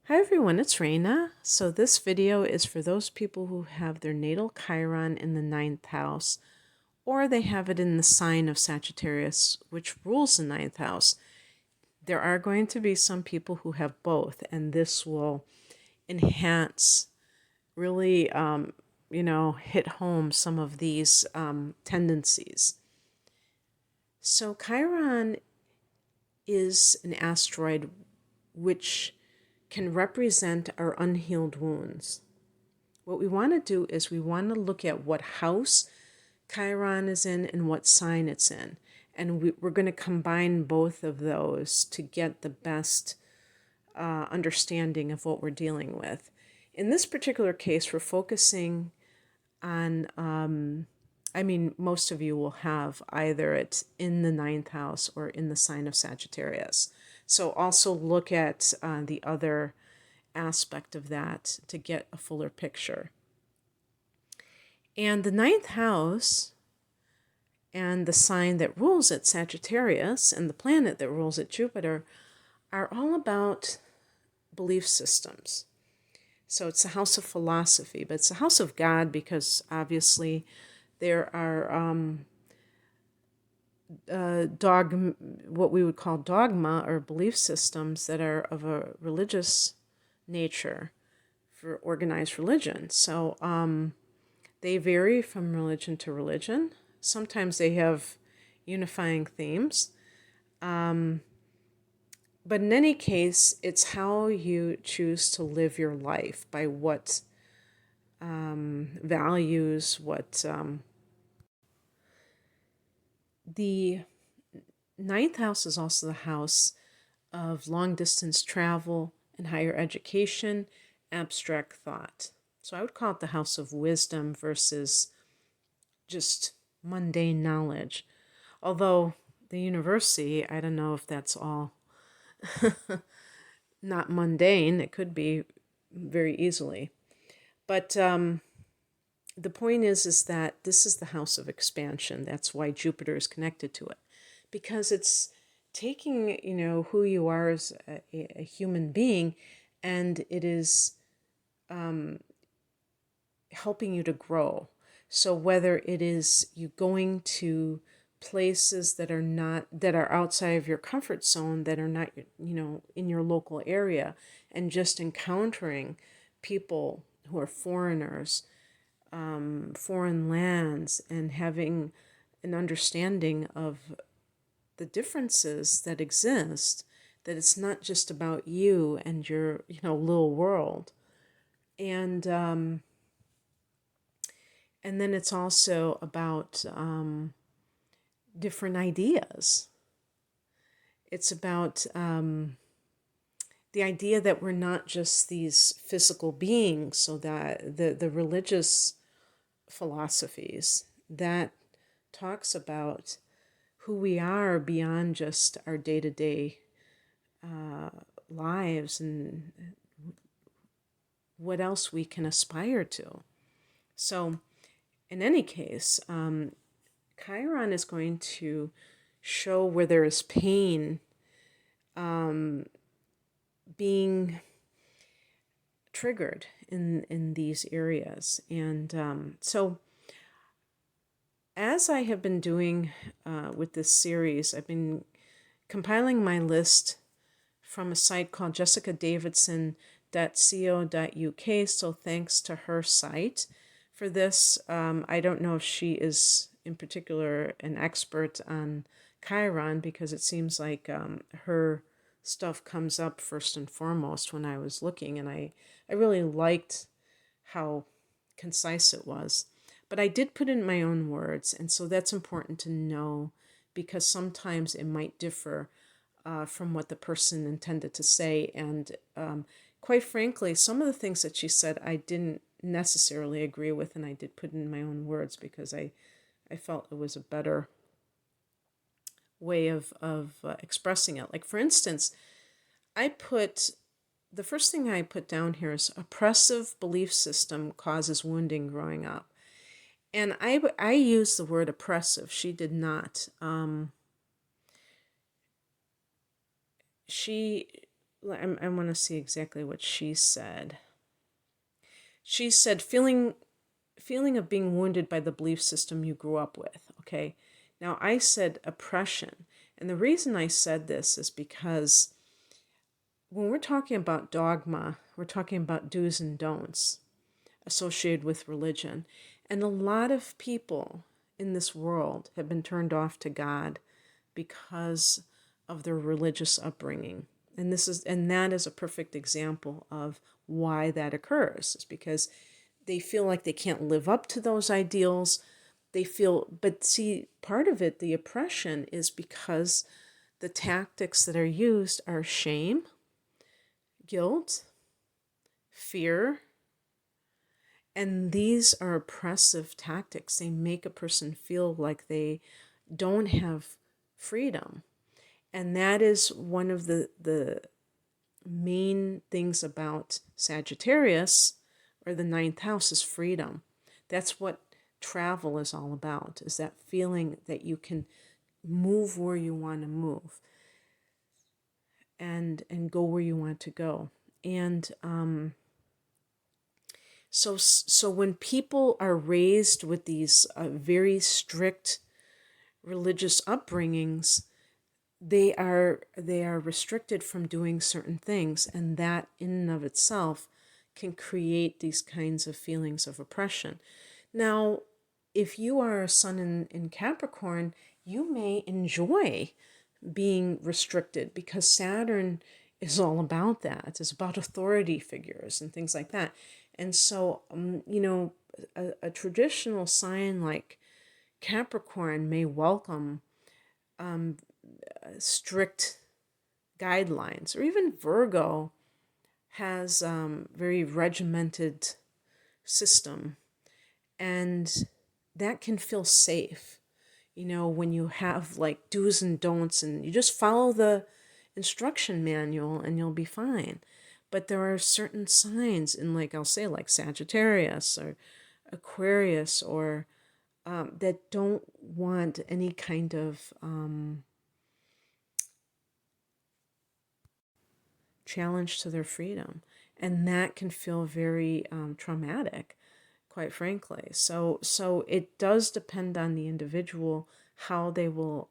Hi everyone, it's Raina. So this video is for those people who have their natal Chiron in the ninth house, or they have it in the sign of Sagittarius, which rules the ninth house. There are going to be some people who have both, and this will enhance, really, hit home some of these tendencies. So Chiron is an asteroid which can represent our unhealed wounds. What we want to do is we want to look at what house Chiron is in and what sign it's in. And we're going to combine both of those to get the best understanding of what we're dealing with. In this particular case, we're focusing on, most of you will have either it's in the ninth house or in the sign of Sagittarius. So also look at the other aspect of that to get a fuller picture. And the ninth house and the sign that rules it, Sagittarius, and the planet that rules it, Jupiter, are all about belief systems. So it's a house of philosophy, but it's a house of God because obviously there are what we would call dogma or belief systems that are of a religious nature for organized religion. So they vary from religion to religion. Sometimes they have unifying themes. But in any case, it's how you choose to live your life, by what values, what the ninth house is also the house of long distance travel and higher education, abstract thought. So I would call it the house of wisdom versus just mundane knowledge. Although the university, I don't know if that's all not mundane. It could be very easily. But the point is that this is the house of expansion. That's why Jupiter is connected to it, because it's taking, who you are as a human being, and it is helping you to grow. So whether it is you going to places that are outside of your comfort zone, that are not, in your local area, and just encountering people who are foreigners, foreign lands, and having an understanding of the differences that exist, that it's not just about you and your, little world. And then it's also about different ideas. It's about the idea that we're not just these physical beings, so that the religious philosophies that talks about who we are beyond just our day-to-day lives, and what else we can aspire to. So in any case, Chiron is going to show where there is pain being triggered in these areas. And so as I have been doing with this series, I've been compiling my list from a site called jessicadavidson.co.uk. So thanks to her site for this. I don't know if she is in particular an expert on Chiron, because it seems like her stuff comes up first and foremost when I was looking, and I really liked how concise it was. But I did put in my own words, and so that's important to know, because sometimes it might differ from what the person intended to say. And quite frankly, some of the things that she said I didn't necessarily agree with, and I did put in my own words because I felt it was a better way of expressing it. Like, for instance, the first thing I put down here is oppressive belief system causes wounding growing up. And I used the word oppressive. She did not. She I want to see exactly what she said. She said, feeling of being wounded by the belief system you grew up with. Okay. Now I said oppression. And the reason I said this is because when we're talking about dogma, we're talking about do's and don'ts associated with religion. And a lot of people in this world have been turned off to God because of their religious upbringing. And that is a perfect example of why that occurs. It's because they feel like they can't live up to those ideals. But see, part of it, the oppression, is because the tactics that are used are shame, guilt, fear, and these are oppressive tactics. They make a person feel like they don't have freedom. And that is one of the main things about Sagittarius, or the ninth house, is freedom. That's what travel is all about, is that feeling that you can move where you want to move and go where you want to go. And so when people are raised with these very strict religious upbringings, they are restricted from doing certain things, and that in and of itself can create these kinds of feelings of oppression. Now, if you are a sun in Capricorn, you may enjoy being restricted, because Saturn is all about that. It's about authority figures and things like that. And so, a traditional sign like Capricorn may welcome strict guidelines, or even Virgo has very regimented system, and that can feel safe. When you have like do's and don'ts, and you just follow the instruction manual and you'll be fine. But there are certain signs in, like, I'll say, like Sagittarius or Aquarius, or that don't want any kind of challenge to their freedom. And that can feel very traumatic, quite frankly. So it does depend on the individual how they will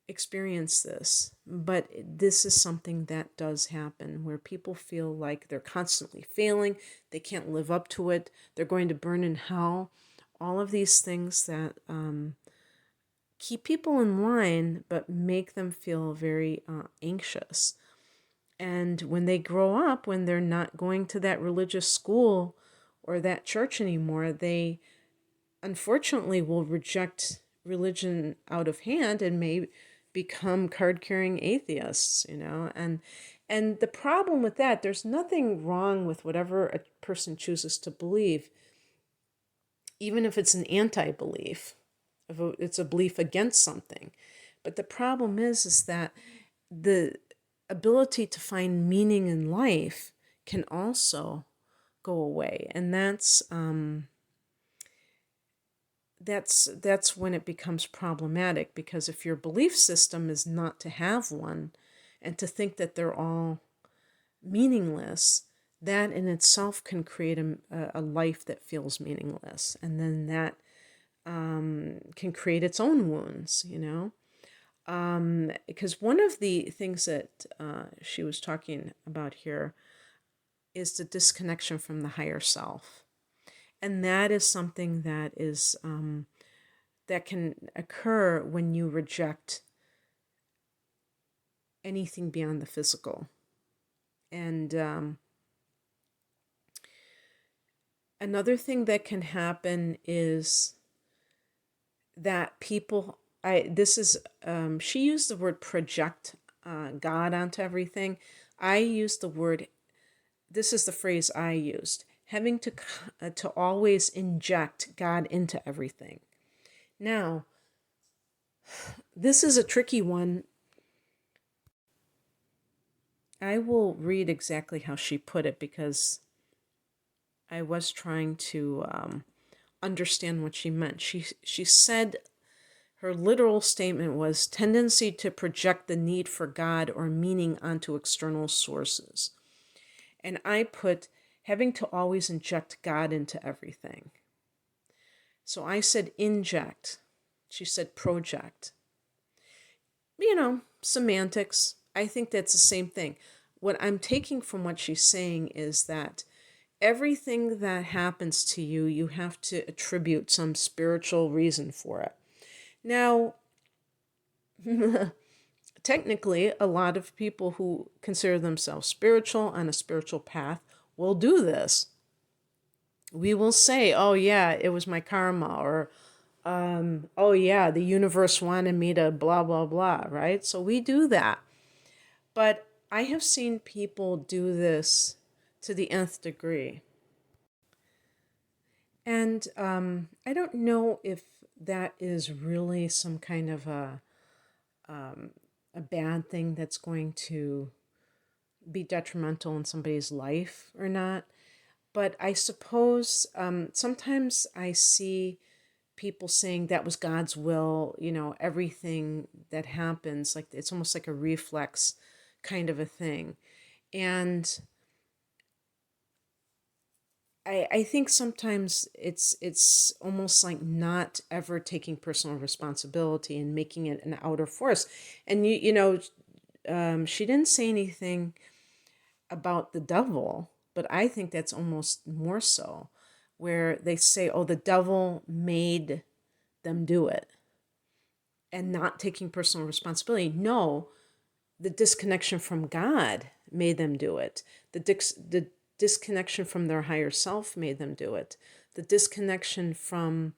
experience this. But this is something that does happen, where people feel like they're constantly failing, they can't live up to it, they're going to burn in hell. All of these things that keep people in line, but make them feel very anxious. And when they grow up, when they're not going to that religious school or that church anymore, they unfortunately will reject religion out of hand and may become card-carrying atheists, and the problem with that, there's nothing wrong with whatever a person chooses to believe, even if it's an anti-belief, if it's a belief against something. But the problem is that the ability to find meaning in life can also go away, and that's when it becomes problematic, because if your belief system is not to have one and to think that they're all meaningless, that in itself can create a life that feels meaningless, and then that can create its own wounds, because one of the things that she was talking about here is the disconnection from the higher self. And that is something that is that can occur when you reject anything beyond the physical. And another thing that can happen is that people, she used the word project God onto everything. I used the word, this is the phrase I used, having to always inject God into everything. Now, this is a tricky one. I will read exactly how she put it, because I was trying to understand what she meant. She said her literal statement was tendency to project the need for God or meaning onto external sources. And I put having to always inject God into everything. So I said inject. She said project. Semantics. I think that's the same thing. What I'm taking from what she's saying is that everything that happens to you, you have to attribute some spiritual reason for it. Now, technically, a lot of people who consider themselves spiritual on a spiritual path will do this. We will say, oh yeah, it was my karma, or oh yeah, the universe wanted me to blah, blah, blah, right? So we do that. But I have seen people do this to the nth degree. And I don't know if that is really some kind of a bad thing that's going to be detrimental in somebody's life or not. But I suppose sometimes I see people saying that was God's will, everything that happens, like it's almost like a reflex kind of a thing. And I think sometimes it's almost like not ever taking personal responsibility and making it an outer force. And she didn't say anything about the devil, but I think that's almost more so, where they say, oh, the devil made them do it, and not taking personal responsibility. No, the disconnection from God made them do it. The disconnection from their higher self made them do it. The disconnection from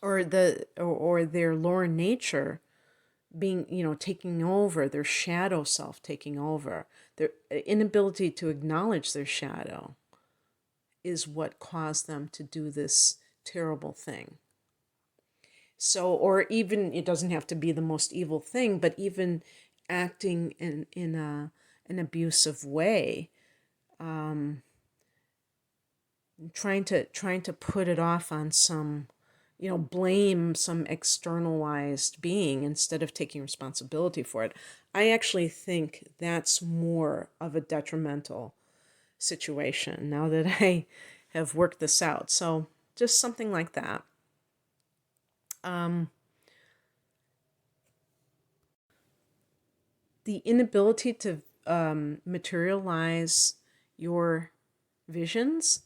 or their lower nature being, taking over, their shadow self taking over, their inability to acknowledge their shadow is what caused them to do this terrible thing. So, or even, it doesn't have to be the most evil thing, but even acting in an abusive way, trying to put it off on some, blame some externalized being instead of taking responsibility for it. I actually think that's more of a detrimental situation now that I have worked this out. So just something like that. The inability to materialize your visions.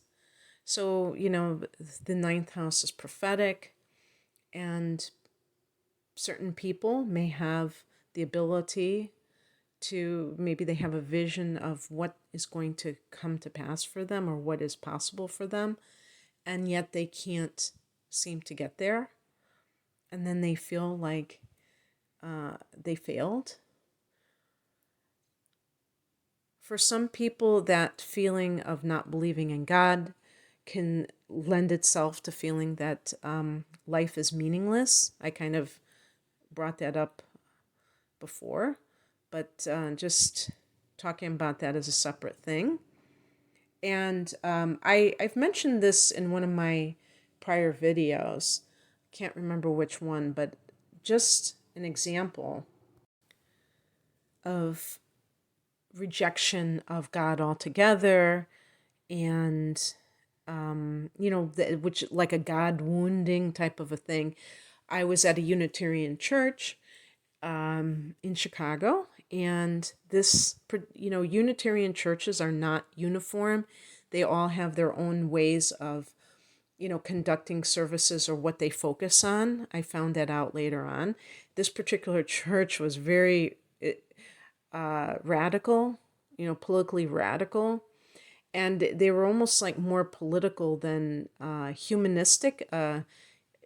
So, the ninth house is prophetic, and certain people may have the ability to, maybe they have a vision of what is going to come to pass for them or what is possible for them, and yet they can't seem to get there. And then they feel like they failed. For some people, that feeling of not believing in God can lend itself to feeling that life is meaningless. I kind of brought that up before, but just talking about that as a separate thing. And I've mentioned this in one of my prior videos. Can't remember which one, but just an example of rejection of God altogether, and which, like a God wounding type of a thing. I was at a Unitarian church in Chicago, and Unitarian churches are not uniform. They all have their own ways of conducting services or what they focus on. I found that out later on. This particular church was very radical, politically radical. And they were almost like more political than humanistic.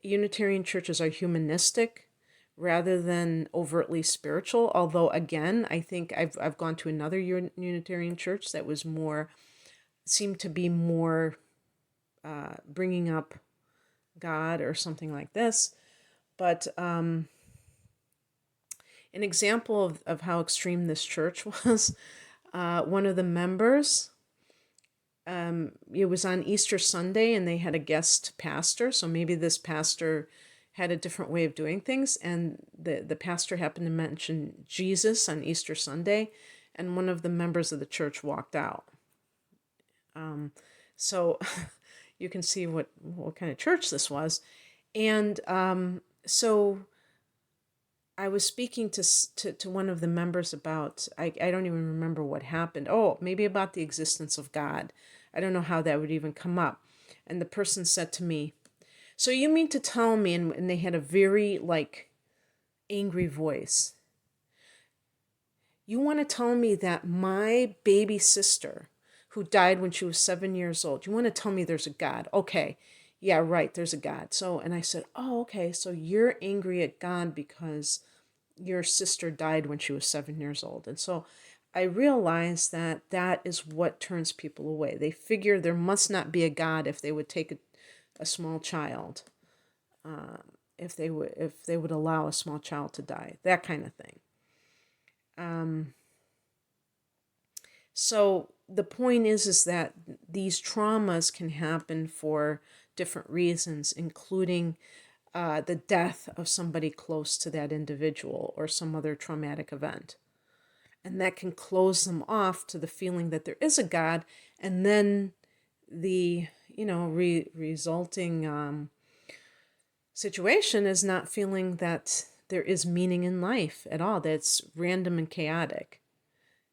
Unitarian churches are humanistic rather than overtly spiritual. Although, again, I think I've gone to another Unitarian church that was seemed to be more bringing up God or something like this. But an example of how extreme this church was, one of the members, it was on Easter Sunday, and they had a guest pastor. So maybe this pastor had a different way of doing things, and the pastor happened to mention Jesus on Easter Sunday, and one of the members of the church walked out. So you can see what kind of church this was. And so I was speaking to one of the members about, I don't even remember what happened. Oh, maybe about the existence of God. I don't know how that would even come up. And the person said to me, so you mean to tell me, and they had a very angry voice, you want to tell me that my baby sister who died when she was 7 years old, you want to tell me there's a God? Okay, yeah, right, there's a God. So, and I said, oh, okay, so you're angry at God because your sister died when she was 7 years old. And so I realized that that is what turns people away. They figure there must not be a God if they would take a small child, if they would allow a small child to die, that kind of thing. So the point is that these traumas can happen for different reasons, including the death of somebody close to that individual or some other traumatic event. And that can close them off to the feeling that there is a God, and then the resulting situation is not feeling that there is meaning in life at all, that's random and chaotic,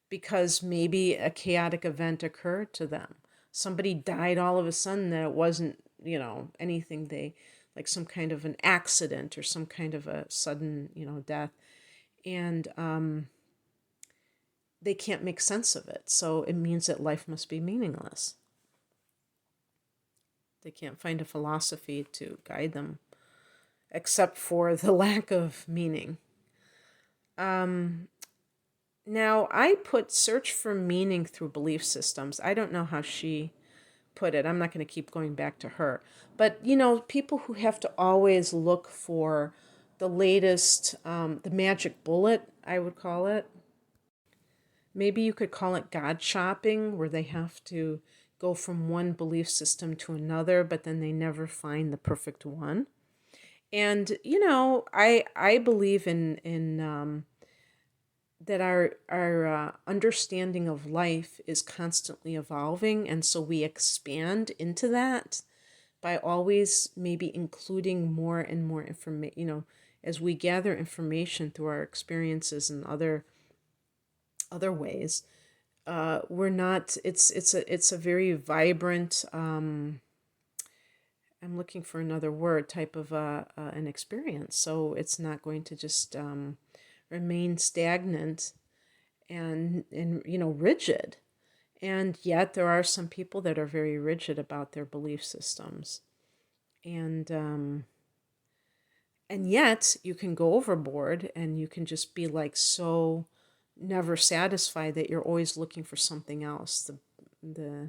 because maybe a chaotic event occurred to them. Somebody died all of a sudden that it wasn't, anything like some kind of an accident or some kind of a sudden, death. And they can't make sense of it. So it means that life must be meaningless. They can't find a philosophy to guide them, except for the lack of meaning. Now, I put search for meaning through belief systems. I don't know how she put it. I'm not going to keep going back to her. But, people who have to always look for the latest, the magic bullet, I would call it. Maybe you could call it God shopping, where they have to go from one belief system to another, but then they never find the perfect one. And, I believe in that our understanding of life is constantly evolving, and so we expand into that by always maybe including more and more information, as we gather information through our experiences and other ways. We're not, it's a very vibrant, I'm looking for another word, type of an experience. So it's not going to just remain stagnant and rigid. And yet there are some people that are very rigid about their belief systems. And yet you can go overboard, and you can just be so never satisfied that you're always looking for something else, the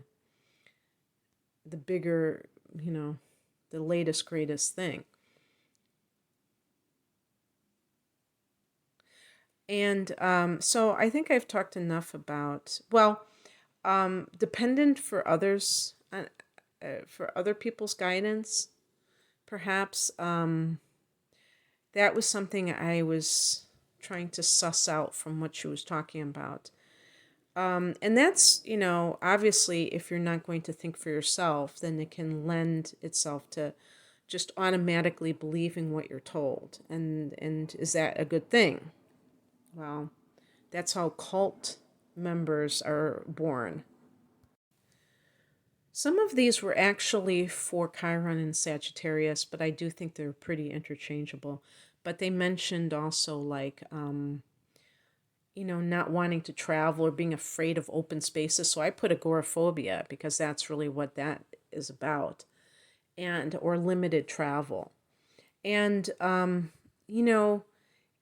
bigger, the latest, greatest thing. And so I think I've talked enough about, dependent for others, for other people's guidance, perhaps. That was something I was trying to suss out from what she was talking about. And that's, obviously, if you're not going to think for yourself, then it can lend itself to just automatically believing what you're told. And is that a good thing? Well, that's how cult members are born. Some of these were actually for Chiron and Sagittarius, but I do think they're pretty interchangeable. But they mentioned also not wanting to travel or being afraid of open spaces. So I put agoraphobia because that's really what that is about, or limited travel. And,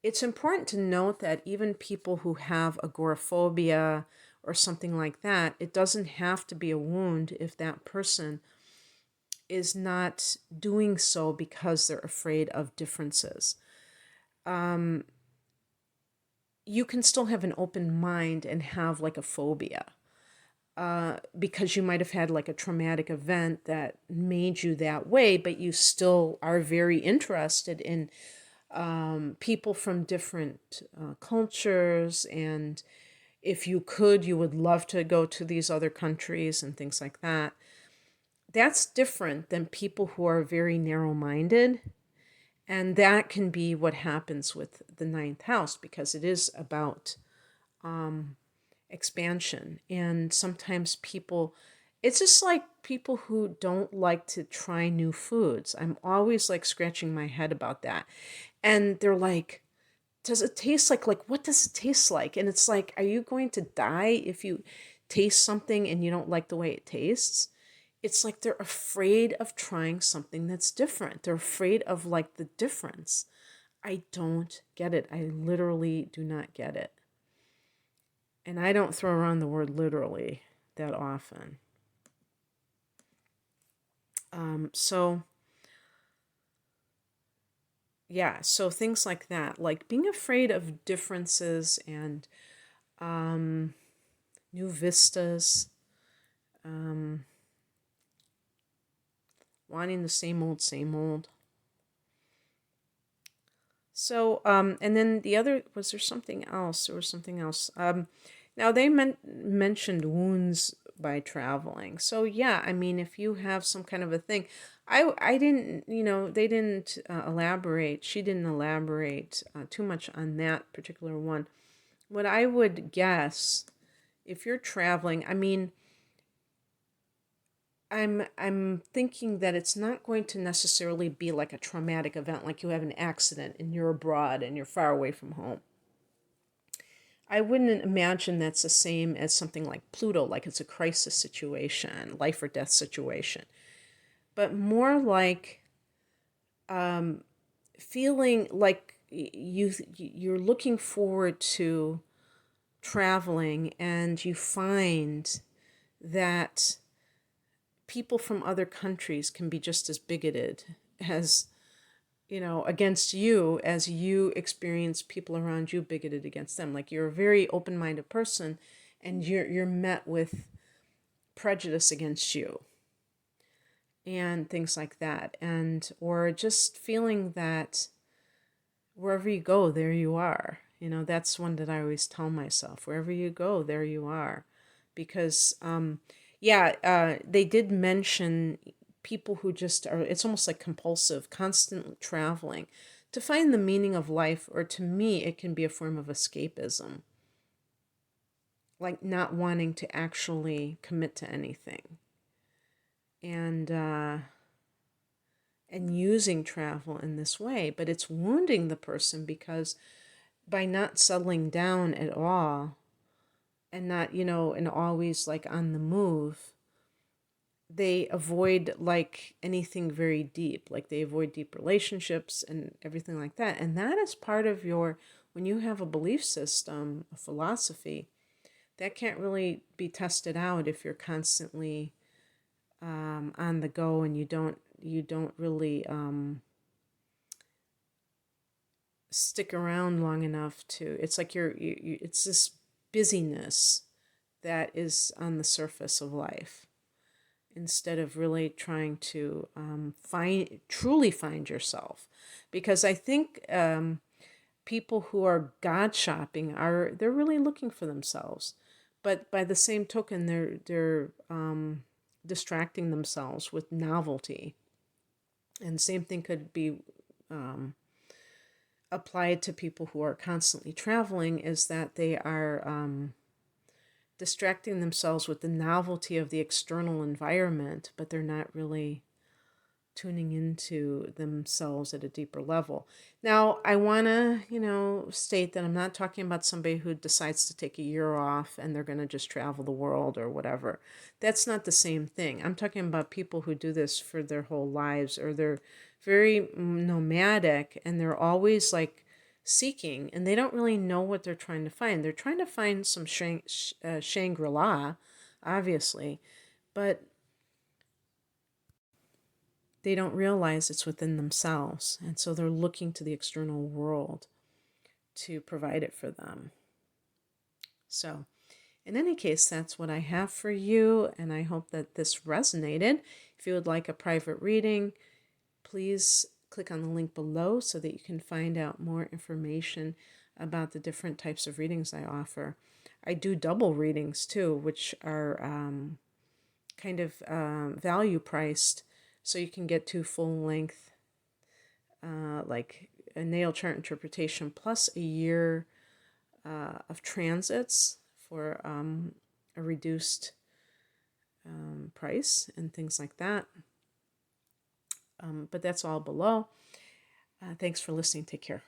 it's important to note that even people who have agoraphobia or something like that, it doesn't have to be a wound if that person is not doing so because they're afraid of differences. You can still have an open mind and have a phobia. because you might have had like a traumatic event that made you that way, but you still are very interested in people from different cultures, and if you could, you would love to go to these other countries and things like that. That's different than people who are very narrow-minded, and that can be what happens with the ninth house, because it is about expansion. And sometimes people, it's just like people who don't like to try new foods. I'm always like scratching my head about that. And they're like, does it taste like what does it taste like? And it's like, are you going to die if you taste something and you don't like the way it tastes? It's like they're afraid of trying something that's different. They're afraid of like the difference. I don't get it. I literally do not get it. And I don't throw around the word literally that often. So yeah, so things like that, like being afraid of differences and new vistas, wanting the same old, same old. So, and then the other, was there something else? There was something else. Now they mentioned wounds by traveling. So yeah, I mean, if you have some kind of a thing, I didn't, they didn't elaborate. She didn't elaborate too much on that particular one. What I would guess, if you're traveling, I mean, I'm thinking that it's not going to necessarily be like a traumatic event, like you have an accident and you're abroad and you're far away from home. I wouldn't imagine that's the same as something like Pluto, like it's a crisis situation, life or death situation, but more like feeling like you're looking forward to traveling, and you find that people from other countries can be just as bigoted as, against you as you experience people around you bigoted against them. Like you're a very open-minded person, and you're met with prejudice against you and things like that. And or just feeling that wherever you go, there you are. That's one that I always tell myself. Wherever you go, there you are. Because they did mention people who just are, it's almost like compulsive, constant traveling to find the meaning of life, or to me, it can be a form of escapism. Like not wanting to actually commit to anything. And using travel in this way, but it's wounding the person, because by not settling down at all, and not, and always like on the move, they avoid like anything very deep. Like they avoid deep relationships and everything like that. And that is part of when you have a belief system, a philosophy, that can't really be tested out if you're constantly on the go, and you don't really stick around long enough to. It's like it's this busyness that is on the surface of life, instead of really trying to truly find yourself. Because I think people who are God shopping they're really looking for themselves, but by the same token, they're distracting themselves with novelty. And same thing could be applied to people who are constantly traveling, is that they are distracting themselves with the novelty of the external environment, but they're not really tuning into themselves at a deeper level. Now, I want to, state that I'm not talking about somebody who decides to take a year off and they're going to just travel the world or whatever. That's not the same thing. I'm talking about people who do this for their whole lives, or they're very nomadic, and they're always like seeking, and they don't really know what they're trying to find. They're trying to find some Shangri-La, obviously, but they don't realize it's within themselves. And so they're looking to the external world to provide it for them. So In any case, that's what I have for you, and I hope that this resonated. If you would like a private reading, please click on the link below so that you can find out more information about the different types of readings I offer. I do double readings too, which are kind of value priced, so you can get 2 full length, like a natal chart interpretation plus a year of transits for a reduced price and things like that. But that's all below. Thanks for listening. Take care.